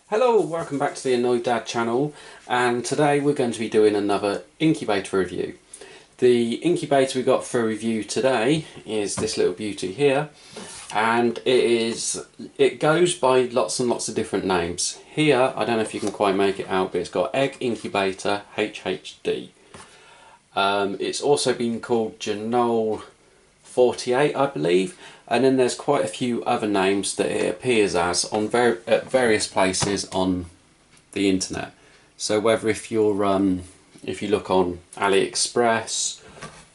Hello, welcome back to the Annoyed Dad channel, and today we're going to be doing another incubator review. The incubator we got for review today is this little beauty here, and it goes by lots and lots of different names. Here, I don't know if you can quite make it out, but it's got Egg Incubator HHD. It's also been called Janoel 48, I believe, and then there's quite a few other names that it appears as on at various places on the internet. So whether if you look on AliExpress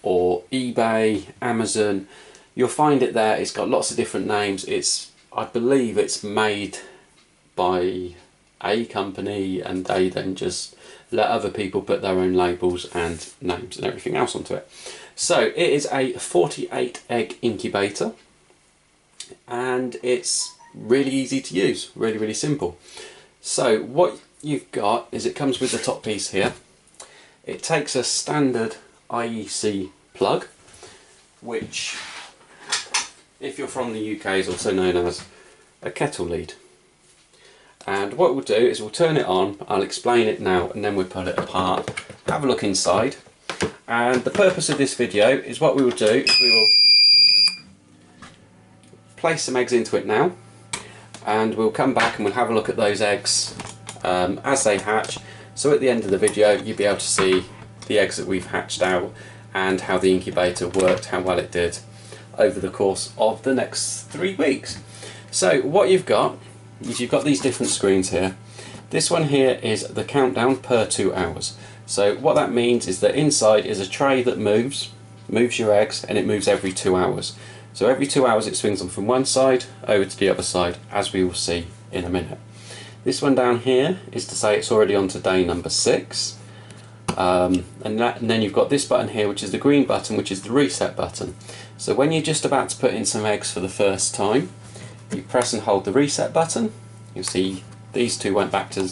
or eBay, Amazon, you'll find it there. It's got lots of different names. I believe it's made by a company, and they then just let other people put their own labels and names and everything else onto it. So it is a 48 egg incubator, and it's really easy to use, really simple. So what you've got is it comes with the top piece here. It takes a standard IEC plug, which if you're from the UK is also known as a kettle lead. And what we'll do is we'll turn it on, I'll explain it now, and then we'll pull it apart, have a look inside. And the purpose of this video is what we will do is we will place some eggs into it now, and we'll come back and we'll have a look at those eggs as they hatch. So at the end of the video you'll be able to see the eggs that we've hatched out and how the incubator worked, how well it did over the course of the next 3 weeks. So what you've got is you've got these different screens here. This one here is the countdown per 2 hours. So what that means is that inside is a tray that moves your eggs, and it moves every 2 hours. So every 2 hours it swings them from one side over to the other side, as we will see in a minute. This one down here is to say it's already on to day number 6. And then you've got this button here, which is the green button, which is the reset button. So when you're just about to put in some eggs for the first time, you press and hold the reset button. You'll see these two went back to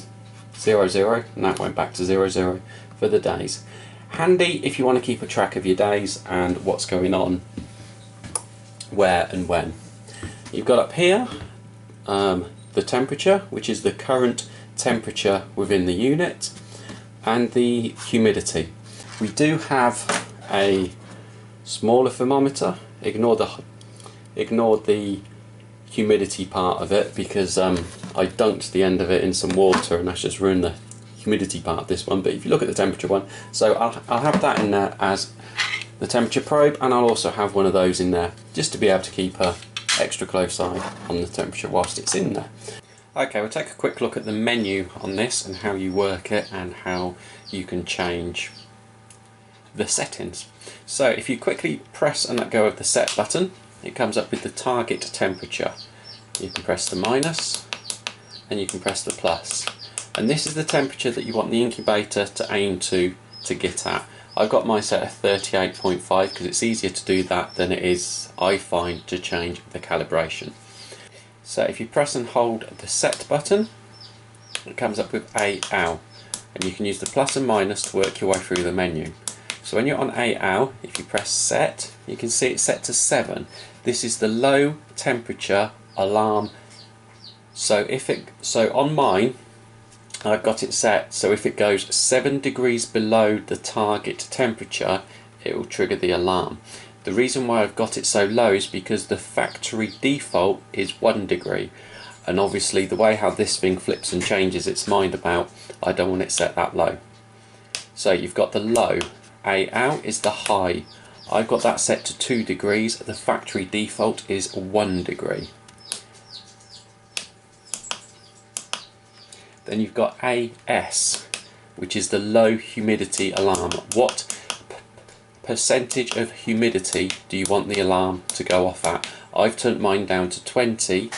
00, and that went back to 00 for the days. Handy if you want to keep a track of your days and what's going on where and when. You've got up here the temperature, which is the current temperature within the unit, and the humidity. We do have a smaller thermometer. Ignore the humidity part of it, because I dunked the end of it in some water and that's just ruined the humidity part of this one. But if you look at the temperature one, so I'll have that in there as the temperature probe, and I'll also have one of those in there just to be able to keep a extra close eye on the temperature whilst it's in there. Okay, we'll take a quick look at the menu on this and how you work it and how you can change the settings. So if you quickly press and let go of the set button, it comes up with the target temperature. You can press the minus and you can press the plus, and this is the temperature that you want the incubator to aim to get at. I've got mine set at 38.5 because it's easier to do that than it is, I find, to change the calibration. So if you press and hold the set button, it comes up with AL, and you can use the plus and minus to work your way through the menu. So when you're on AL, if you press set, you can see it's set to 7. This is the low temperature alarm. So on mine, I've got it set so if it goes 7 degrees below the target temperature, it will trigger the alarm. The reason why I've got it so low is because the factory default is 1 degree, and obviously the way how this thing flips and changes its mind about, I don't want it set that low. So you've got the low. AL is the high. I've got that set to 2 degrees. The factory default is 1 degree. Then you've got AS, which is the low humidity alarm. What percentage of humidity do you want the alarm to go off at? I've turned mine down to 20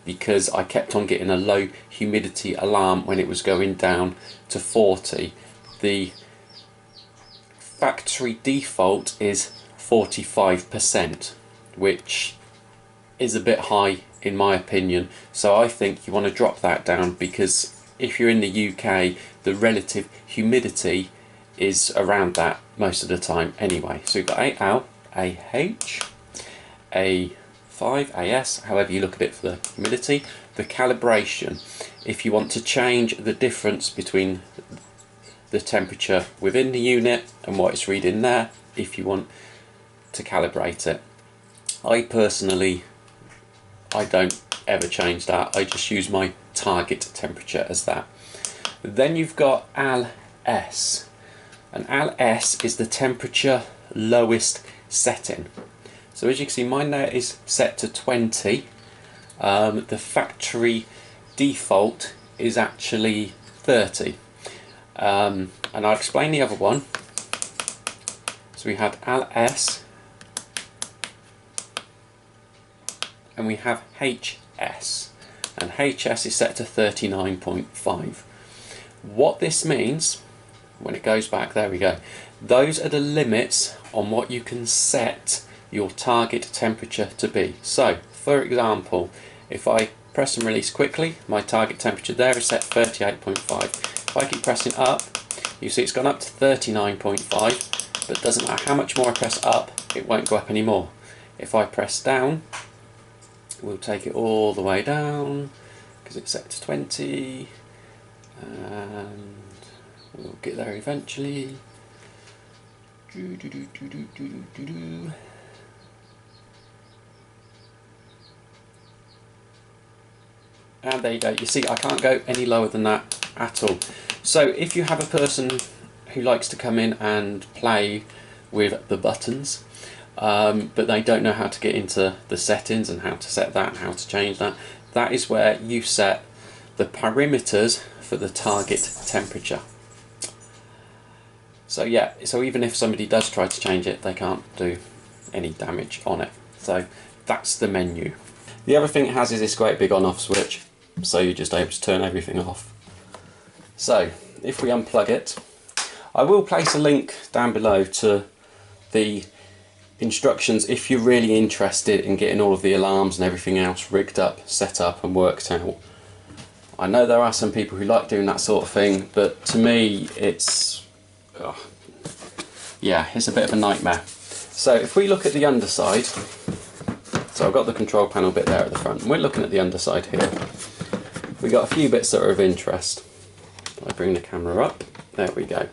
because I kept on getting a low humidity alarm when it was going down to 40. The factory default is 45%, which is a bit high in my opinion. So I think you want to drop that down, because if you're in the UK, the relative humidity is around that most of the time anyway. So we've got AL, AH, A5, AS, however you look at it for the humidity. the calibration if you want to change the difference between the temperature within the unit and what it's reading there, if you want to calibrate it. I personally, I don't ever change that. I just use my target temperature as that. Then you've got AL-S, and AL-S is the temperature lowest setting. So as you can see, mine there is set to 20. The factory default is actually 30. And I'll explain the other one. So we have AL-S and we have HS, and HS is set to 39.5. What this means, when it goes back, there we go, those are the limits on what you can set your target temperature to be. So for example, if I press and release quickly, my target temperature there is set 38.5. If I keep pressing up, you see it's gone up to 39.5, but it doesn't matter how much more I press up, it won't go up anymore. If I press down, we'll take it all the way down because it's set to 20, and we'll get there eventually. And there you go. You see, I can't go any lower than that at all. So if you have a person who likes to come in and play with the buttons, but they don't know how to get into the settings and how to set that and how to change that, that is where you set the parameters for the target temperature. So yeah, so even if somebody does try to change it, they can't do any damage on it. So that's the menu. The other thing it has is this great big on-off switch, so you're just able to turn everything off. So if we unplug it, I will place a link down below to the instructions if you're really interested in getting all of the alarms and everything else rigged up, set up and worked out. I know there are some people who like doing that sort of thing, but to me it's, yeah, it's a bit of a nightmare. So if we look at the underside, so I've got the control panel bit there at the front, and we're looking at the underside here. We've got a few bits that are of interest. I bring the camera up, there we go.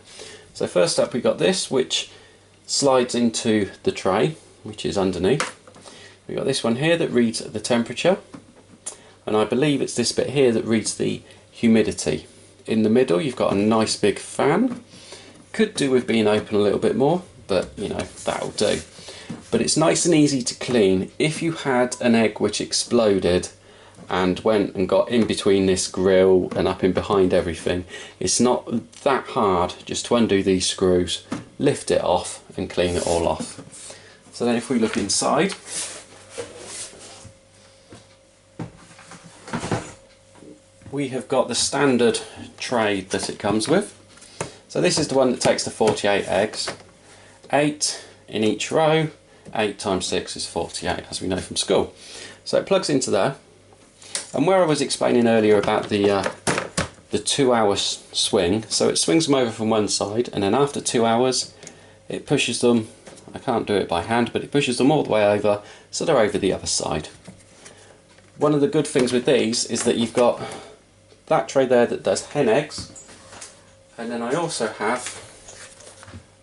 So first up we've got this, which slides into the tray, which is underneath. We've got this one here that reads the temperature, and I believe it's this bit here that reads the humidity. In the middle you've got a nice big fan. Could do with being open a little bit more, but you know, that'll do. But it's nice and easy to clean. If you had an egg which exploded and went and got in between this grill and up in behind everything, it's not that hard just to undo these screws, lift it off and clean it all off. So then if we look inside, we have got the standard tray that it comes with. So this is the one that takes the 48 eggs, 8 in each row. 8 times 6 is 48, as we know from school. So it plugs into there, and where I was explaining earlier about the 2 hour swing, so it swings them over from one side, and then after 2 hours it pushes them, I can't do it by hand, but it pushes them all the way over, so they're over the other side. One of the good things with these is that you've got that tray there that does hen eggs, and then I also have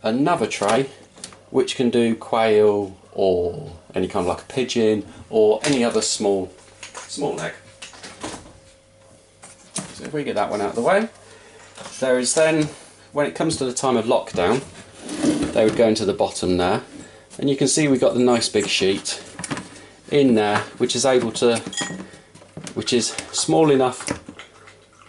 another tray which can do quail or any kind of like a pigeon or any other small egg. So if we get that one out of the way, there is then, when it comes to the time of lockdown, they would go into the bottom there, and you can see we've got the nice big sheet in there which is small enough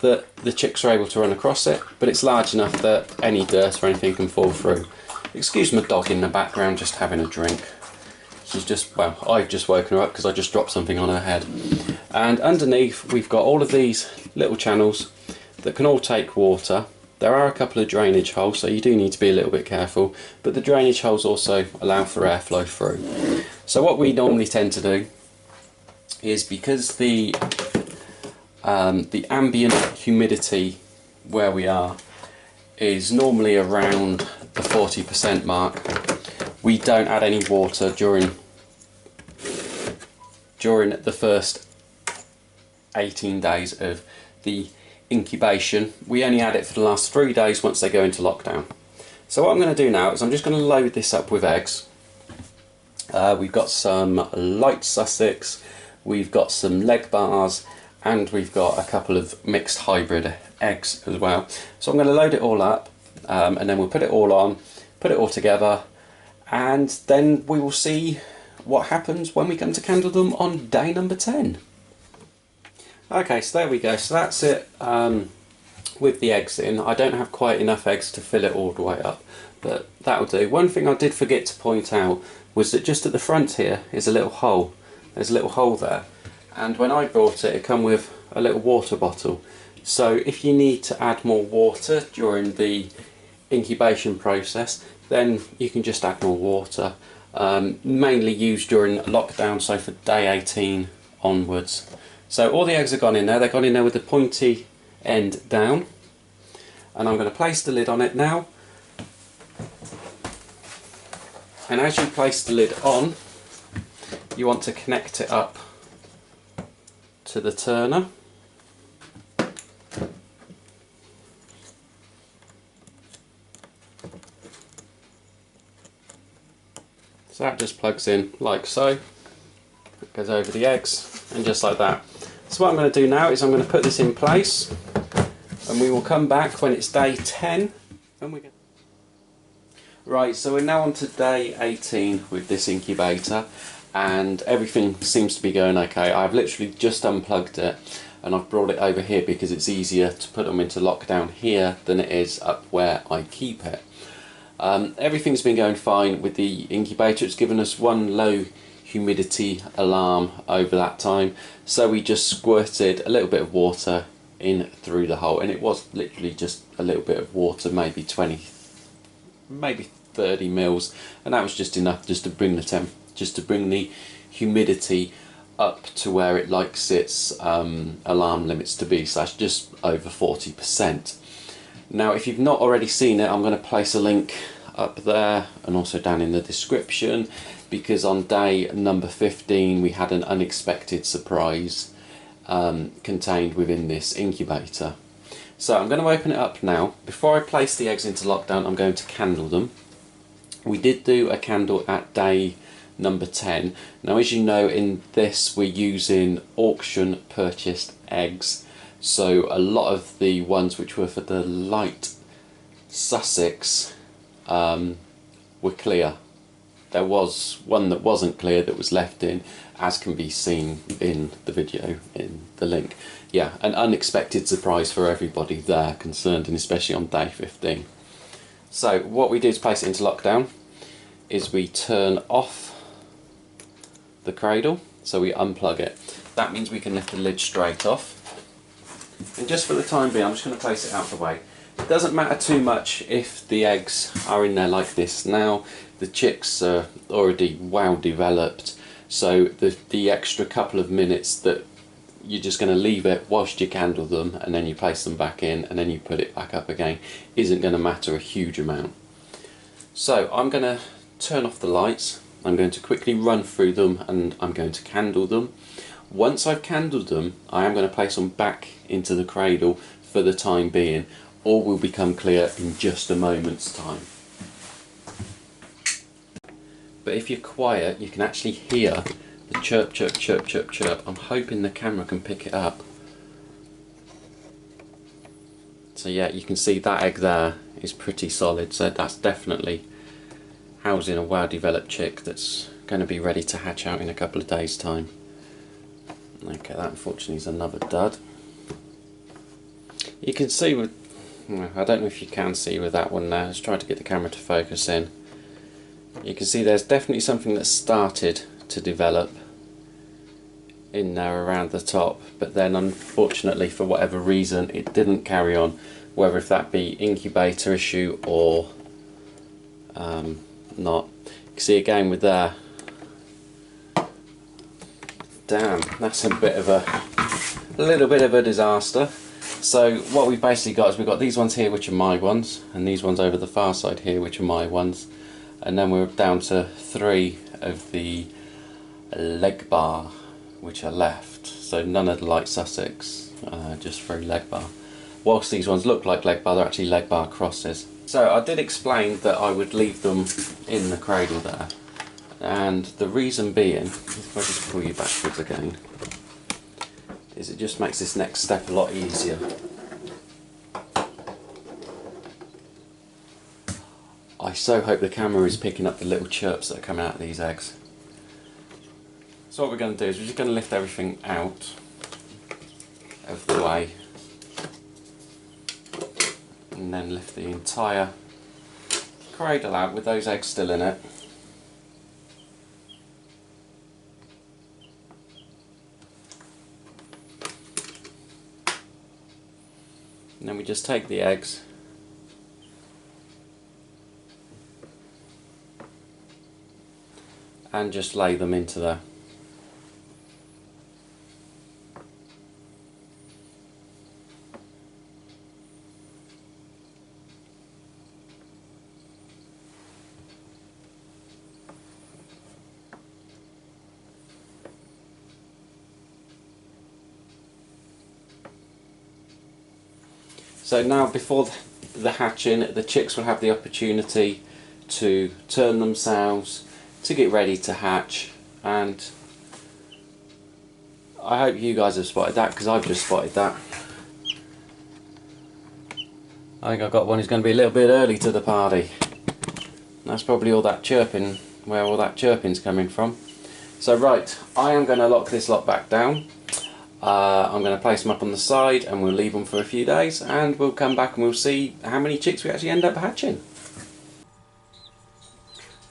that the chicks are able to run across it, but it's large enough that any dirt or anything can fall through. Excuse my dog in the background just having a drink. She's just, well, I've just woken her up because I just dropped something on her head. And underneath we've got all of these little channels that can all take water. There are a couple of drainage holes, so you do need to be a little bit careful, but the drainage holes also allow for airflow through. So what we normally tend to do is, because the ambient humidity where we are is normally around the 40% mark, we don't add any water during the first 18 days of the incubation. We only add it for the last 3 days once they go into lockdown. So what I'm going to do now is I'm just going to load this up with eggs. We've got some light Sussex, we've got some leg bars, and we've got a couple of mixed hybrid eggs as well. So I'm going to load it all up, and then we'll put it all on, put it all together, and then we will see what happens when we come to candle them on day number 10. Okay, so there we go. So that's it with the eggs in. I don't have quite enough eggs to fill it all the way up, but that'll do. One thing I did forget to point out was that just at the front here is a little hole. There's a little hole there, and when I bought it, it came with a little water bottle. So if you need to add more water during the incubation process, then you can just add more water. Mainly used during lockdown, so for day 18 onwards. So all the eggs have gone in there. They've gone in there with the pointy end down, and I'm going to place the lid on it now. And as you place the lid on, you want to connect it up to the turner. So that just plugs in like so. It goes over the eggs, and just like that. So what I'm going to do now is I'm going to put this in place, and we will come back when it's day 10. Right, so we're now on to day 18 with this incubator, and everything seems to be going okay. I've literally just unplugged it, and I've brought it over here because it's easier to put them into lockdown here than it is up where I keep it. Everything's been going fine with the incubator. It's given us one low humidity alarm over that time, so we just squirted a little bit of water in through the hole, and it was literally just a little bit of water, maybe 20, maybe 30 mils, and that was just enough just to bring the humidity up to where it likes its alarm limits to be, so that's just over 40%. Now if you've not already seen it, I'm going to place a link up there and also down in the description, because on day number 15 we had an unexpected surprise contained within this incubator. So I'm going to open it up now. Before I place the eggs into lockdown, I'm going to candle them. We did do a candle at day number 10. Now as you know, in this we're using auction purchased eggs, so a lot of the ones which were for the light Sussex were clear. There was one that wasn't clear that was left in, as can be seen in the video in the link. Yeah, an unexpected surprise for everybody there concerned, and especially on day 15. So what we do to place it into lockdown is we turn off the cradle, so we unplug it. That means we can lift the lid straight off. And just for the time being, I'm just going to place it out of the way. It doesn't matter too much if the eggs are in there like this. Now the chicks are already well developed, so the extra couple of minutes that you're just going to leave it whilst you candle them, and then you place them back in, and then you put it back up again, isn't going to matter a huge amount. So I'm going to turn off the lights, I'm going to quickly run through them, and I'm going to candle them. Once I've candled them, I am going to place them back into the cradle for the time being. All will become clear in just a moment's time. But if you're quiet, you can actually hear the chirp, chirp, chirp, chirp, chirp. I'm hoping the camera can pick it up. So yeah, you can see that egg there is pretty solid, so that's definitely housing a well-developed chick that's going to be ready to hatch out in a couple of days' time. Okay, that unfortunately is another dud. You can see with, I don't know if you can see with that one there, let's try to get the camera to focus in. You can see there's definitely something that's started to develop in there around the top, but then unfortunately for whatever reason it didn't carry on, whether if that be incubator issue or not. You can see again with there, damn, that's a little bit of a disaster. So what we've basically got is we've got these ones here which are my ones, and these ones over the far side here which are my ones, and then we're down to 3 of the leg bar which are left. so none of the light Sussex, just through leg bar. Whilst these ones look like leg bar, they're actually leg bar crosses. So I did explain that I would leave them in the cradle there, and the reason being, if I just pull you backwards again, is it just makes this next step a lot easier. I so hope the camera is picking up the little chirps that are coming out of these eggs. So what we're going to do is we're just going to lift everything out of the way, and then lift the entire cradle out with those eggs still in it. And then we just take the eggs and just lay them into there. So now, before the hatching, the chicks will have the opportunity to turn themselves, to get ready to hatch, and I hope you guys have spotted that, because I've just spotted that. I think I've got one who's going to be a little bit early to the party. That's probably all that chirping, where all that chirping's coming from. So right, I am going to lock this lot back down. I'm going to place them up on the side, and we'll leave them for a few days, and we'll come back and we'll see how many chicks we actually end up hatching.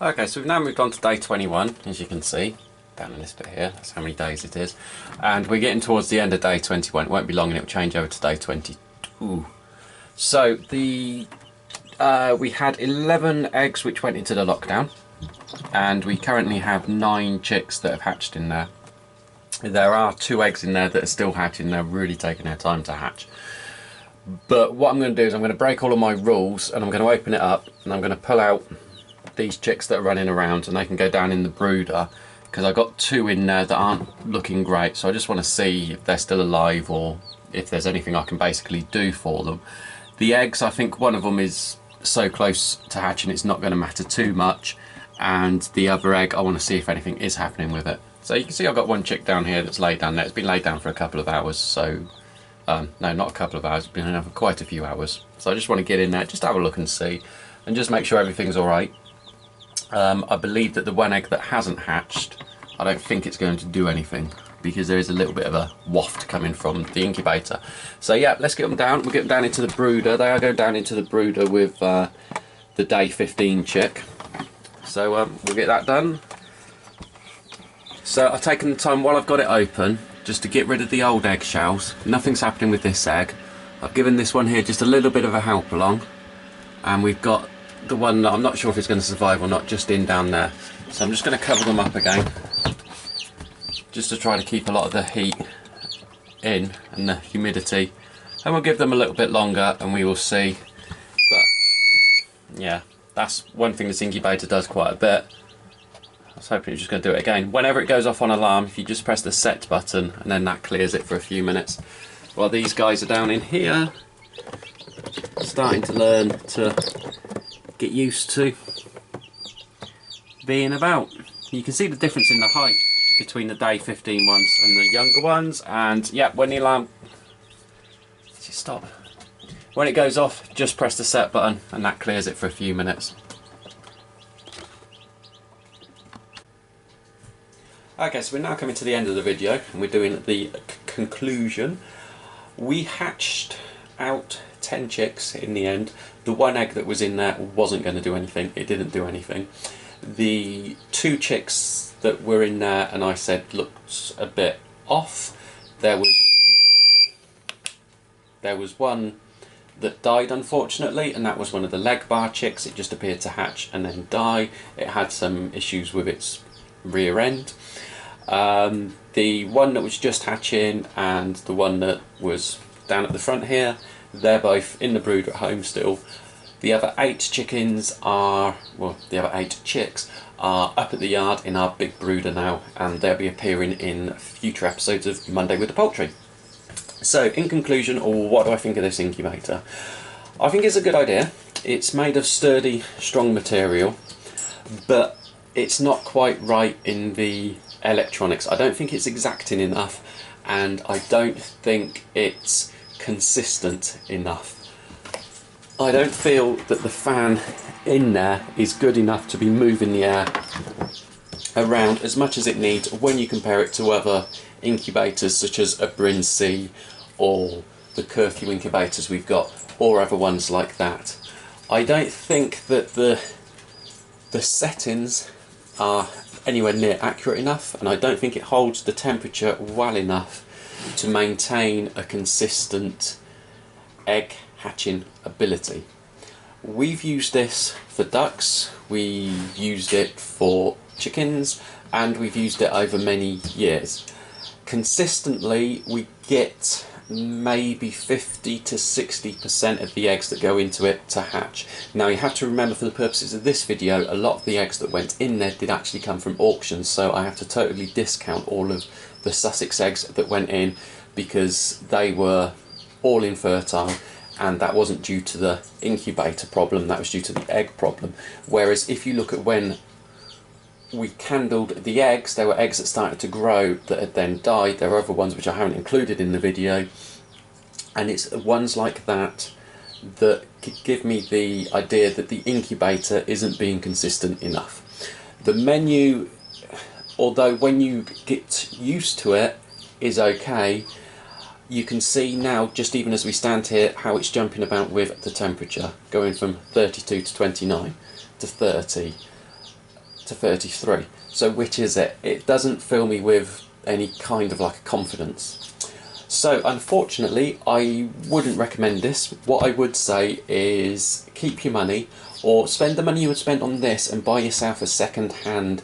Okay, so we've now moved on to day 21, as you can see down in this bit here. That's how many days it is, and we're getting towards the end of day 21. It won't be long and it'll change over to day 22. So we had 11 eggs which went into the lockdown, and we currently have 9 chicks that have hatched in there. There are 2 eggs in there that are still hatching. They're really taking their time to hatch. But what I'm going to do is I'm going to break all of my rules, and I'm going to open it up, and I'm going to pull out these chicks that are running around, and they can go down in the brooder, because I've got 2 in there that aren't looking great. So I just want to see if they're still alive, or if there's anything I can basically do for them. The eggs, I think one of them is so close to hatching it's not going to matter too much, and the other egg I want to see if anything is happening with it. So you can see I've got one chick down here that's laid down there. It's been laid down for a couple of hours, so no, not a couple of hours, it's been in there for quite a few hours. So I just want to get in there, just have a look and see, and just make sure everything's alright. I believe that the one egg that hasn't hatched, I don't think it's going to do anything, because there is a little bit of a waft coming from the incubator. So yeah, let's get them down. We'll get them down into the brooder. They are going down into the brooder with the day 15 chick. So we'll get that done. So I've taken the time while I've got it open just to get rid of the old eggshells. Nothing's happening with this egg. I've given this one here just a little bit of a help along, and we've got the one that I'm not sure if it's going to survive or not just in down there. So I'm just going to cover them up again, just to try to keep a lot of the heat in and the humidity, and we'll give them a little bit longer and we will see. But yeah, that's one thing this incubator does quite a bit. I was hoping it was just going to do it again. Whenever it goes off on alarm, if you just press the set button, and then that clears it for a few minutes. While these guys are down in here, starting to learn to get used to being about. You can see the difference in the height between the day 15 ones and the younger ones, and yeah, when the alarm, just stop. When it goes off, just press the set button and that clears it for a few minutes. Okay, so we're now coming to the end of the video, and we're doing the conclusion. We hatched out 10 chicks in the end. The one egg that was in there wasn't going to do anything. It didn't do anything. The 2 chicks that were in there and I said looked a bit off, there was one that died, unfortunately, and that was one of the leg bar chicks. It just appeared to hatch and then die. It had some issues with its rear end. The one that was just hatching and the one that was down at the front here, they're both in the brooder at home still. The other 8 chickens are, well, the other 8 chicks are up at the yard in our big brooder now, and they'll be appearing in future episodes of Monday with the Poultry. So, in conclusion, what do I think of this incubator? I think it's a good idea. It's made of sturdy, strong material, but it's not quite right in the electronics. I don't think it's exacting enough, and I don't think it's consistent enough. I don't feel that the fan in there is good enough to be moving the air around as much as it needs when you compare it to other incubators such as a Buyi or the curfew incubators we've got, or other ones like that. I don't think that the settings are anywhere near accurate enough, and I don't think it holds the temperature well enough to maintain a consistent egg hatching ability. We've used this for ducks, we've used it for chickens, and we've used it over many years. Consistently we get maybe 50 to 60% of the eggs that go into it to hatch. Now you have to remember, for the purposes of this video, a lot of the eggs that went in there did actually come from auctions, so I have to totally discount all of the Sussex eggs that went in because they were all infertile, and that wasn't due to the incubator problem, that was due to the egg problem. Whereas if you look at when we candled the eggs, there were eggs that started to grow that had then died. There are other ones which I haven't included in the video, and it's ones like that that give me the idea that the incubator isn't being consistent enough. The menu, although when you get used to it, is okay, you can see now, just even as we stand here, how it's jumping about with the temperature, going from 32 to 29 to 30 to 33. So which is it? It doesn't fill me with any kind of like confidence. So unfortunately I wouldn't recommend this. What I would say is keep your money, or spend the money you would spend on this and buy yourself a second-hand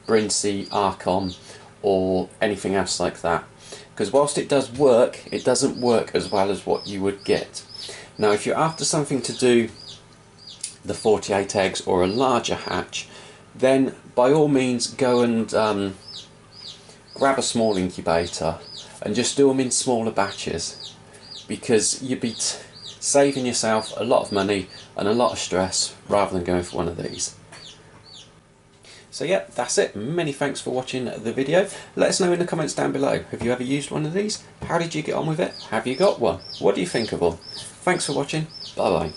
Buyi Archon or anything else like that. Because whilst it does work, it doesn't work as well as what you would get. Now if you're after something to do the 48 eggs or a larger hatch, then by all means go and grab a small incubator and just do them in smaller batches, because you'd be saving yourself a lot of money and a lot of stress rather than going for one of these. So yeah, that's it. Many thanks for watching the video. Let us know in the comments down below. Have you ever used one of these? How did you get on with it? Have you got one? What do you think of them? Thanks for watching. Bye bye.